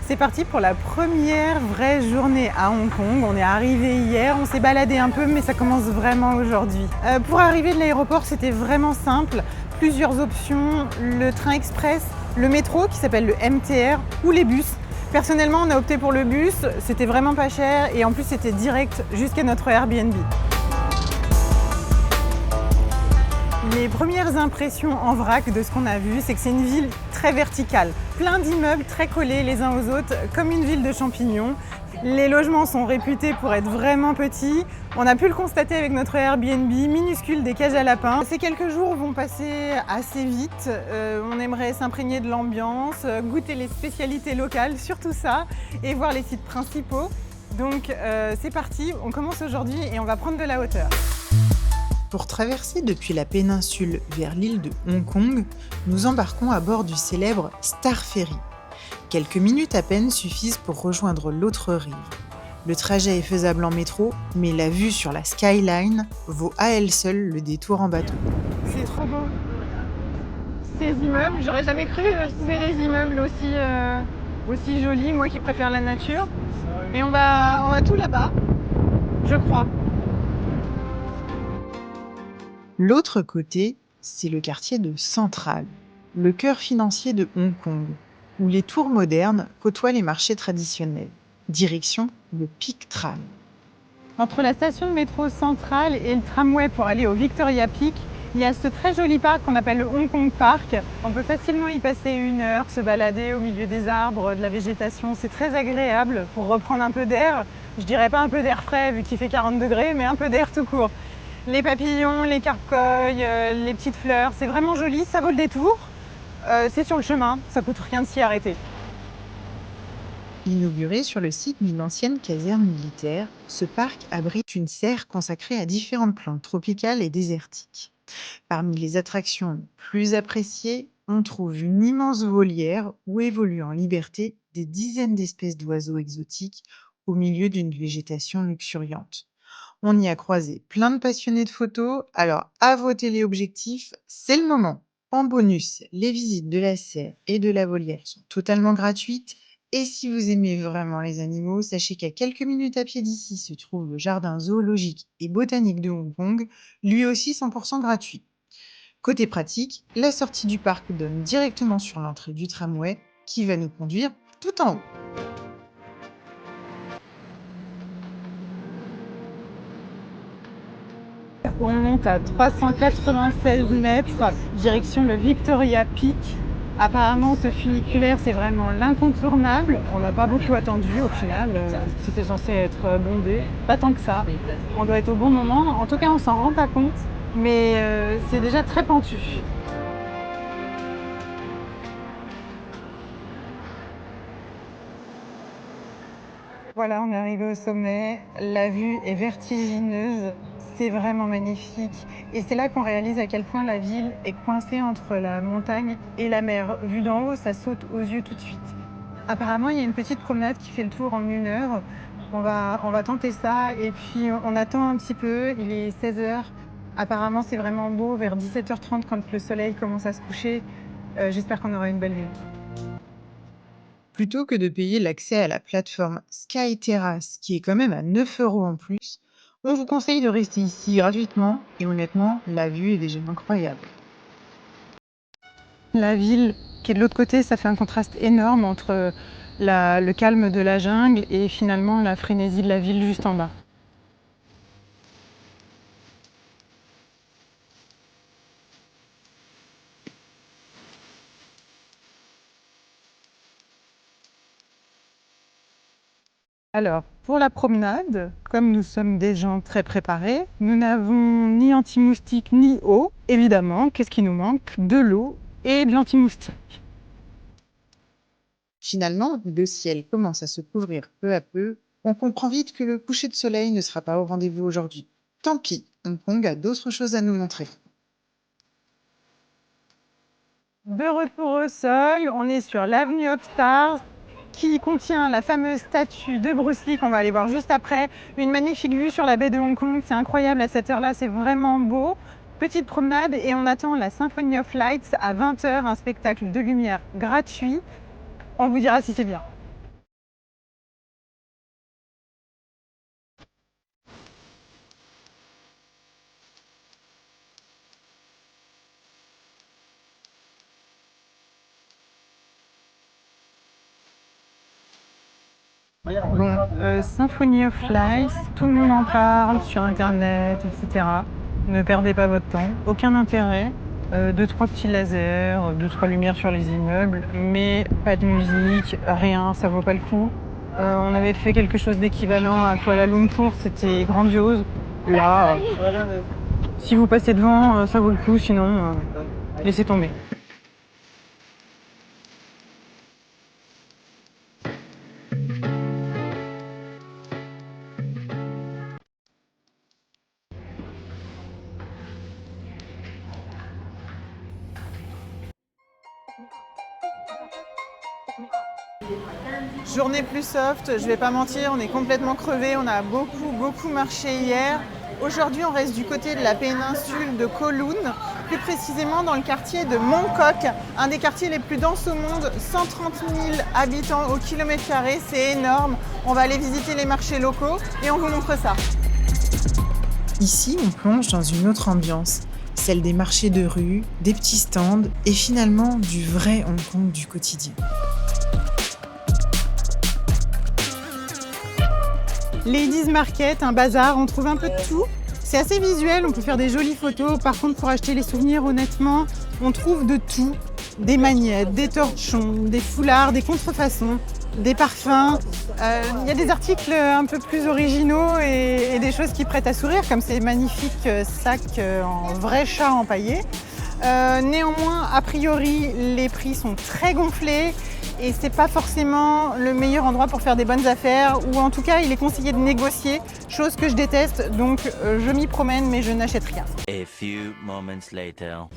C'est parti pour la première vraie journée à Hong Kong. On est arrivé hier, on s'est baladé un peu, mais ça commence vraiment aujourd'hui. Pour arriver de l'aéroport, c'était vraiment simple. Plusieurs options, le train express, le métro qui s'appelle le MTR ou les bus. Personnellement, on a opté pour le bus, c'était vraiment pas cher et en plus c'était direct jusqu'à notre Airbnb. Les premières impressions en vrac de ce qu'on a vu, c'est que c'est une ville très verticale. Plein d'immeubles très collés les uns aux autres, comme une ville de champignons. Les logements sont réputés pour être vraiment petits. On a pu le constater avec notre Airbnb minuscule des cages à lapins. Ces quelques jours vont passer assez vite. On aimerait s'imprégner de l'ambiance, goûter les spécialités locales, surtout ça, et voir les sites principaux. Donc c'est parti, on commence aujourd'hui et on va prendre de la hauteur. Pour traverser depuis la péninsule vers l'île de Hong Kong, nous embarquons à bord du célèbre Star Ferry. Quelques minutes à peine suffisent pour rejoindre l'autre rive. Le trajet est faisable en métro, mais la vue sur la skyline vaut à elle seule le détour en bateau. C'est trop beau. Ces immeubles, j'aurais jamais cru trouver des immeubles aussi jolis, moi qui préfère la nature. Et on va tout là-bas, je crois. L'autre côté, c'est le quartier de Central, le cœur financier de Hong Kong, où les tours modernes côtoient les marchés traditionnels. Direction le Peak Tram. Entre la station de métro centrale et le tramway pour aller au Victoria Peak, il y a ce très joli parc qu'on appelle le Hong Kong Park. On peut facilement y passer 1 heure, se balader au milieu des arbres, de la végétation. C'est très agréable pour reprendre un peu d'air. Je dirais pas un peu d'air frais vu qu'il fait 40 degrés, mais un peu d'air tout court. Les papillons, les carcoïs, les petites fleurs, c'est vraiment joli, ça vaut le détour. C'est sur le chemin, ça coûte rien de s'y arrêter. Inauguré sur le site d'une ancienne caserne militaire, ce parc abrite une serre consacrée à différentes plantes tropicales et désertiques. Parmi les attractions plus appréciées, on trouve une immense volière où évoluent en liberté des dizaines d'espèces d'oiseaux exotiques au milieu d'une végétation luxuriante. On y a croisé plein de passionnés de photos, alors à vos téléobjectifs, c'est le moment. En bonus, les visites de la serre et de la volière sont totalement gratuites. Et si vous aimez vraiment les animaux, sachez qu'à quelques minutes à pied d'ici se trouve le jardin zoologique et botanique de Hong Kong, lui aussi 100% gratuit. Côté pratique, la sortie du parc donne directement sur l'entrée du tramway qui va nous conduire tout en haut. On monte à 396 mètres, direction le Victoria Peak. Apparemment, ce funiculaire, c'est vraiment l'incontournable. On n'a pas beaucoup attendu au final. C'était censé être bondé. Pas tant que ça. On doit être au bon moment. En tout cas, on s'en rend pas compte. Mais c'est déjà très pentu. Voilà, on est arrivé au sommet. La vue est vertigineuse. C'est vraiment magnifique. Et c'est là qu'on réalise à quel point la ville est coincée entre la montagne et la mer. Vu d'en haut, ça saute aux yeux tout de suite. Apparemment, il y a une petite promenade qui fait le tour en 1 heure. On va tenter ça. Et puis, on attend un petit peu. Il est 16 h. Apparemment, c'est vraiment beau vers 17 h 30 quand le soleil commence à se coucher. J'espère qu'on aura une belle vue. Plutôt que de payer l'accès à la plateforme Sky Terrace, qui est quand même à 9 € en plus, on vous conseille de rester ici gratuitement et honnêtement, la vue est déjà incroyable. La ville qui est de l'autre côté, ça fait un contraste énorme entre le calme de la jungle et finalement la frénésie de la ville juste en bas. Alors, pour la promenade, comme nous sommes des gens très préparés, nous n'avons ni anti-moustique ni eau. Évidemment, qu'est-ce qui nous manque? De l'eau et de l'anti-moustique. Finalement, le ciel commence à se couvrir peu à peu. On comprend vite que le coucher de soleil ne sera pas au rendez-vous aujourd'hui. Tant pis, Hong Kong a d'autres choses à nous montrer. De retour au sol, on est sur l'avenue of Stars qui contient la fameuse statue de Bruce Lee qu'on va aller voir juste après. Une magnifique vue sur la baie de Hong Kong, c'est incroyable à cette heure-là, c'est vraiment beau. Petite promenade et on attend la Symphony of Lights à 20 h, un spectacle de lumière gratuit. On vous dira si c'est bien. Bon, Symphony of Life, tout le monde en parle sur internet, etc. Ne perdez pas votre temps, aucun intérêt. 2-3 petits lasers, 2-3 lumières sur les immeubles, mais pas de musique, rien, ça vaut pas le coup. On avait fait quelque chose d'équivalent à Kuala Lumpur, c'était grandiose. Là, si vous passez devant, ça vaut le coup, sinon, laissez tomber. Journée plus soft, je vais pas mentir, on est complètement crevé, on a beaucoup marché hier. Aujourd'hui, on reste du côté de la péninsule de Kowloon, plus précisément dans le quartier de Mongkok, un des quartiers les plus denses au monde, 130 000 habitants au kilomètre carré, c'est énorme. On va aller visiter les marchés locaux et on vous montre ça. Ici, on plonge dans une autre ambiance, celle des marchés de rue, des petits stands et finalement du vrai Hong Kong du quotidien. Ladies Market, un bazar, on trouve un peu de tout. C'est assez visuel, on peut faire des jolies photos. Par contre, pour acheter les souvenirs, honnêtement, on trouve de tout. Des magnettes, des torchons, des foulards, des contrefaçons, des parfums. Il y a des articles un peu plus originaux et des choses qui prêtent à sourire, comme ces magnifiques sacs en vrai chat empaillé. Néanmoins, a priori, les prix sont très gonflés et c'est pas forcément le meilleur endroit pour faire des bonnes affaires, ou en tout cas, il est conseillé de négocier, chose que je déteste, donc je m'y promène mais je n'achète rien. A few moments later.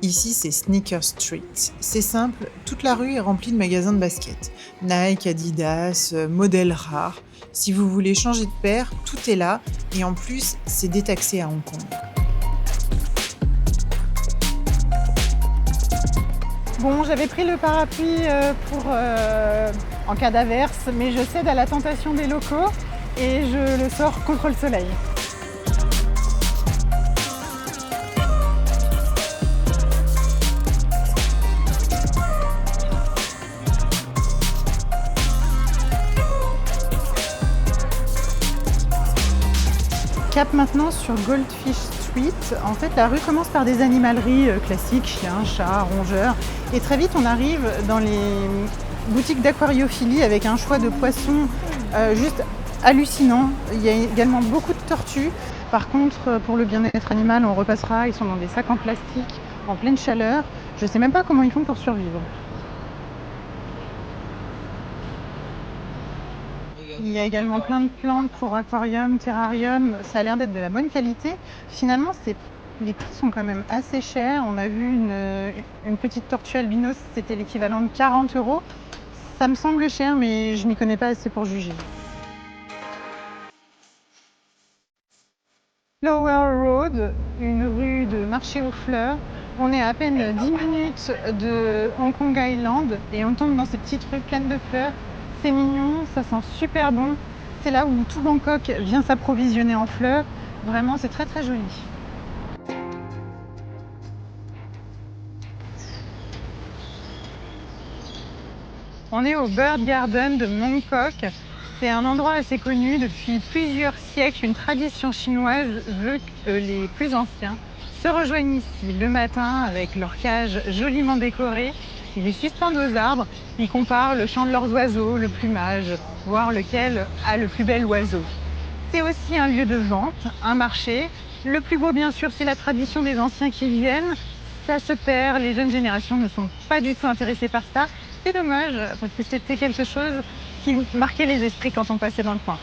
Ici, c'est Sneaker Street. C'est simple, toute la rue est remplie de magasins de basket. Nike, Adidas, modèles rares. Si vous voulez changer de paire, tout est là. Et en plus, c'est détaxé à Hong Kong. Bon, j'avais pris le parapluie en cas d'averse, mais je cède à la tentation des locaux et je le sors contre le soleil. Cap maintenant sur Goldfish Street. En fait, la rue commence par des animaleries classiques, chiens, chats, rongeurs. Et très vite, on arrive dans les boutiques d'aquariophilie avec un choix de poissons juste hallucinant. Il y a également beaucoup de tortues. Par contre, pour le bien-être animal, on repassera. Ils sont dans des sacs en plastique, en pleine chaleur. Je ne sais même pas comment ils font pour survivre. Il y a également plein de plantes pour aquarium, terrarium. Ça a l'air d'être de la bonne qualité. Finalement, les prix sont quand même assez chers. On a vu une petite tortue albinos, c'était l'équivalent de 40 euros. Ça me semble cher, mais je m'y connais pas assez pour juger. Flower Road, une rue de marché aux fleurs. On est à peine 10 minutes de Hong Kong Island et on tombe dans ces petites rues pleines de fleurs. C'est mignon, ça sent super bon. C'est là où tout Bangkok vient s'approvisionner en fleurs. Vraiment, c'est très très joli. On est au Bird Garden de Mongkok. C'est un endroit assez connu depuis plusieurs siècles. Une tradition chinoise veut que les plus anciens se rejoignent ici le matin avec leur cage joliment décorée. Ils les suspendent aux arbres. Ils comparent le chant de leurs oiseaux, le plumage, voir lequel a le plus bel oiseau. C'est aussi un lieu de vente, un marché. Le plus beau, bien sûr, c'est la tradition des anciens qui viennent. Ça se perd, les jeunes générations ne sont pas du tout intéressées par ça. C'est dommage, parce que c'était quelque chose qui marquait les esprits quand on passait dans le coin.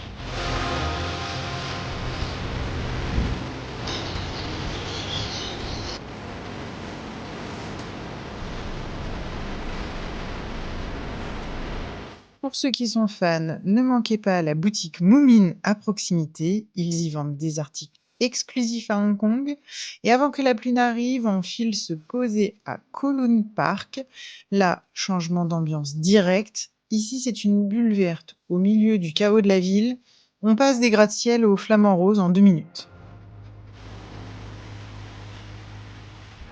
Pour ceux qui sont fans, ne manquez pas la boutique Moomin à proximité. Ils y vendent des articles exclusifs à Hong Kong. Et avant que la pluie n'arrive, on file se poser à Kowloon Park. Là, changement d'ambiance direct. Ici, c'est une bulle verte. Au milieu du chaos de la ville, on passe des gratte-ciel aux flamants roses en 2 minutes.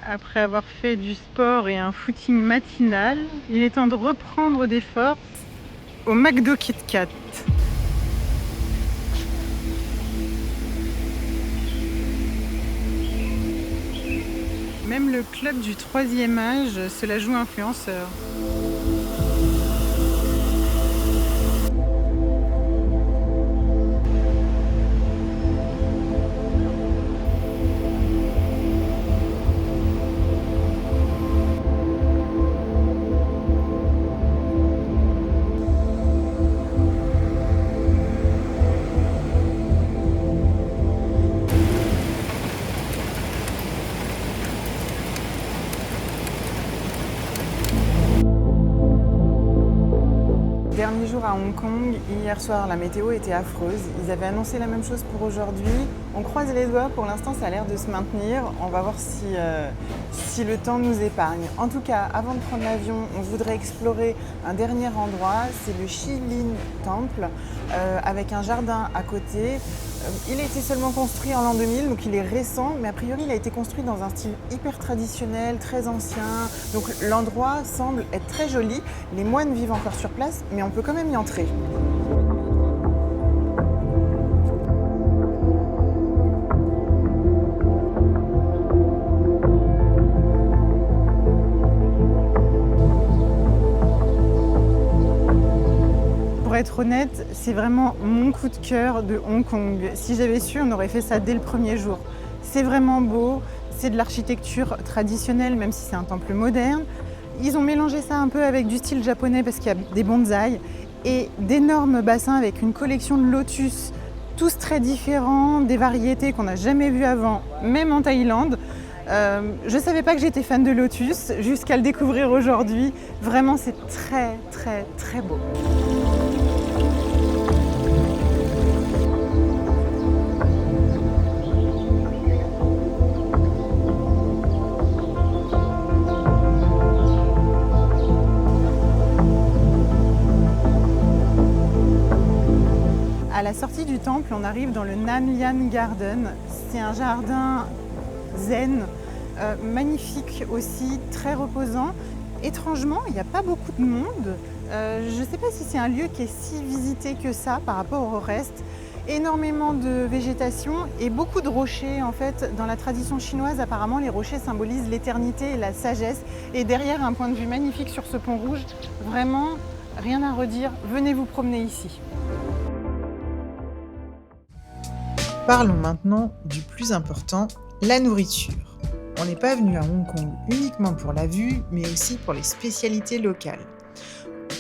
Après avoir fait du sport et un footing matinal, il est temps de reprendre des forces au McDo Kit Kat. Même le club du 3e âge se la joue influenceur. Dernier jour à Hong Kong, hier soir la météo était affreuse, ils avaient annoncé la même chose pour aujourd'hui. On croise les doigts, pour l'instant ça a l'air de se maintenir, on va voir si le temps nous épargne. En tout cas, avant de prendre l'avion, on voudrait explorer un dernier endroit, c'est le Shilin Temple, avec un jardin à côté. Il a été seulement construit en l'an 2000, donc il est récent, mais a priori il a été construit dans un style hyper traditionnel, très ancien. Donc l'endroit semble être très joli. Les moines vivent encore sur place, mais on peut quand même y entrer. Pour être honnête, c'est vraiment mon coup de cœur de Hong Kong. Si j'avais su, on aurait fait ça dès le premier jour. C'est vraiment beau, c'est de l'architecture traditionnelle, même si c'est un temple moderne. Ils ont mélangé ça un peu avec du style japonais parce qu'il y a des bonsaïs et d'énormes bassins avec une collection de lotus, tous très différents, des variétés qu'on n'a jamais vues avant, même en Thaïlande. Je ne savais pas que j'étais fan de lotus jusqu'à le découvrir aujourd'hui. Vraiment, c'est très, très, très beau. À la sortie du temple, on arrive dans le Nam Lian Garden. C'est un jardin zen, magnifique aussi, très reposant. Étrangement, il n'y a pas beaucoup de monde. Je ne sais pas si c'est un lieu qui est si visité que ça par rapport au reste. Énormément de végétation et beaucoup de rochers. En fait, dans la tradition chinoise, apparemment, les rochers symbolisent l'éternité et la sagesse. Et derrière, un point de vue magnifique sur ce pont rouge. Vraiment, rien à redire. Venez vous promener ici. Parlons maintenant du plus important, la nourriture. On n'est pas venu à Hong Kong uniquement pour la vue, mais aussi pour les spécialités locales.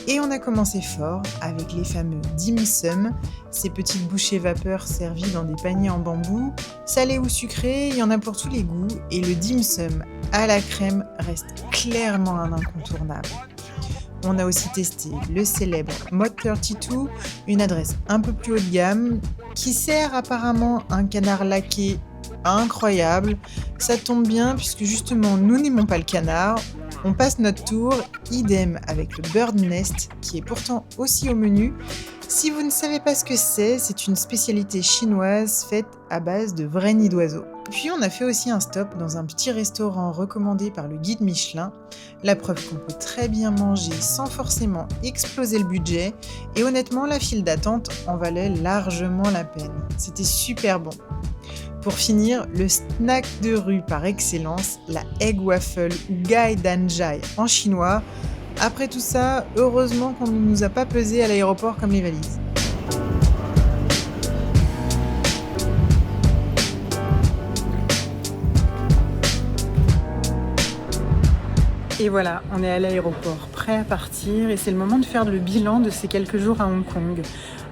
Et on a commencé fort avec les fameux dim sum, ces petites bouchées vapeur servies dans des paniers en bambou. Salé ou sucré, il y en a pour tous les goûts, et le dim sum à la crème reste clairement un incontournable. On a aussi testé le célèbre Mod 32, une adresse un peu plus haut de gamme, qui sert apparemment un canard laqué incroyable. Ça tombe bien puisque justement nous n'aimons pas le canard. On passe notre tour, idem avec le bird nest qui est pourtant aussi au menu. Si vous ne savez pas ce que c'est une spécialité chinoise faite à base de vrais nids d'oiseaux. Puis on a fait aussi un stop dans un petit restaurant recommandé par le guide Michelin, la preuve qu'on peut très bien manger sans forcément exploser le budget, et honnêtement la file d'attente en valait largement la peine. C'était super bon. Pour finir, le snack de rue par excellence, la egg waffle ou gai dan jai en chinois. Après tout ça, heureusement qu'on ne nous a pas pesé à l'aéroport comme les valises. Et voilà, on est à l'aéroport, prêt à partir, et c'est le moment de faire le bilan de ces quelques jours à Hong Kong.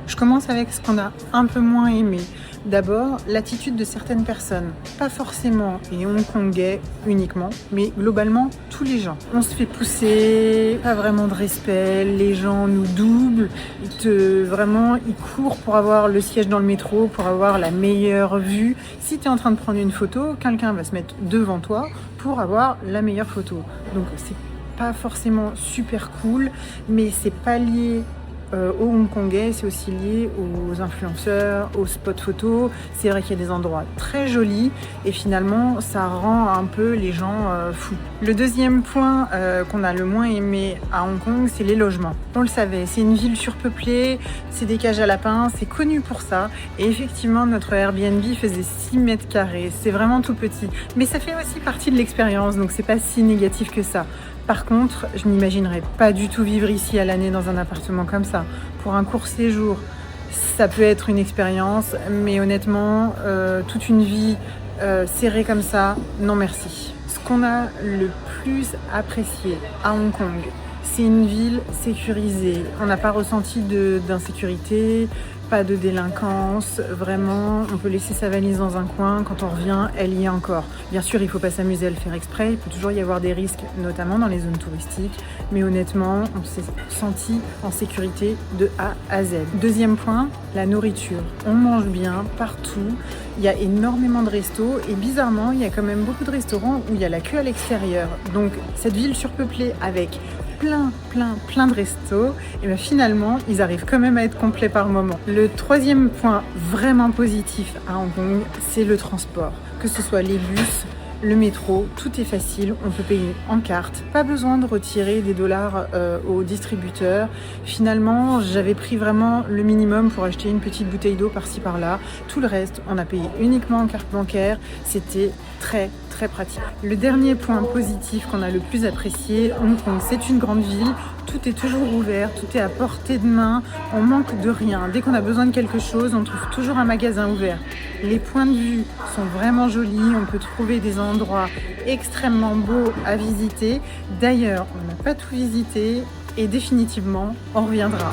Je commence avec ce qu'on a un peu moins aimé. D'abord, l'attitude de certaines personnes, pas forcément les Hongkongais uniquement, mais globalement tous les gens. On se fait pousser, pas vraiment de respect, les gens nous doublent, ils courent pour avoir le siège dans le métro, pour avoir la meilleure vue. Si tu es en train de prendre une photo, quelqu'un va se mettre devant toi pour avoir la meilleure photo. Donc c'est pas forcément super cool, mais c'est pas lié aux Hongkongais, c'est aussi lié aux influenceurs, aux spots photos. C'est vrai qu'il y a des endroits très jolis et finalement ça rend un peu les gens fous. Le deuxième point qu'on a le moins aimé à Hong Kong, c'est les logements. On le savait, c'est une ville surpeuplée, c'est des cages à lapins, c'est connu pour ça. Et effectivement, notre Airbnb faisait 6 mètres carrés, c'est vraiment tout petit. Mais ça fait aussi partie de l'expérience, donc c'est pas si négatif que ça. Par contre, je n'imaginerais pas du tout vivre ici à l'année dans un appartement comme ça. Pour un court séjour, ça peut être une expérience, mais honnêtement, toute une vie serrée comme ça, non merci. Ce qu'on a le plus apprécié à Hong Kong, c'est une ville sécurisée. On n'a pas ressenti d'insécurité, pas de délinquance, vraiment, on peut laisser sa valise dans un coin, quand on revient, elle y est encore. Bien sûr, il ne faut pas s'amuser à le faire exprès, il peut toujours y avoir des risques, notamment dans les zones touristiques, mais honnêtement, on s'est senti en sécurité de A à Z. Deuxième point, la nourriture. On mange bien partout, il y a énormément de restos, et bizarrement, il y a quand même beaucoup de restaurants où il y a la queue à l'extérieur. Donc, cette ville surpeuplée avec plein de restos, et bien finalement, ils arrivent quand même à être complets par moment. Le troisième point vraiment positif à Hong Kong, c'est le transport. Que ce soit les bus, le métro, tout est facile, on peut payer en carte, pas besoin de retirer des dollars au distributeur. Finalement, j'avais pris vraiment le minimum pour acheter une petite bouteille d'eau par-ci par-là. Tout le reste, on a payé uniquement en carte bancaire, c'était très pratique. Le dernier point positif qu'on a le plus apprécié, Hong Kong, c'est une grande ville, tout est toujours ouvert, tout est à portée de main, on manque de rien. Dès qu'on a besoin de quelque chose, on trouve toujours un magasin ouvert. Les points de vue sont vraiment jolis, on peut trouver des endroits extrêmement beaux à visiter. D'ailleurs, on n'a pas tout visité et définitivement, on reviendra.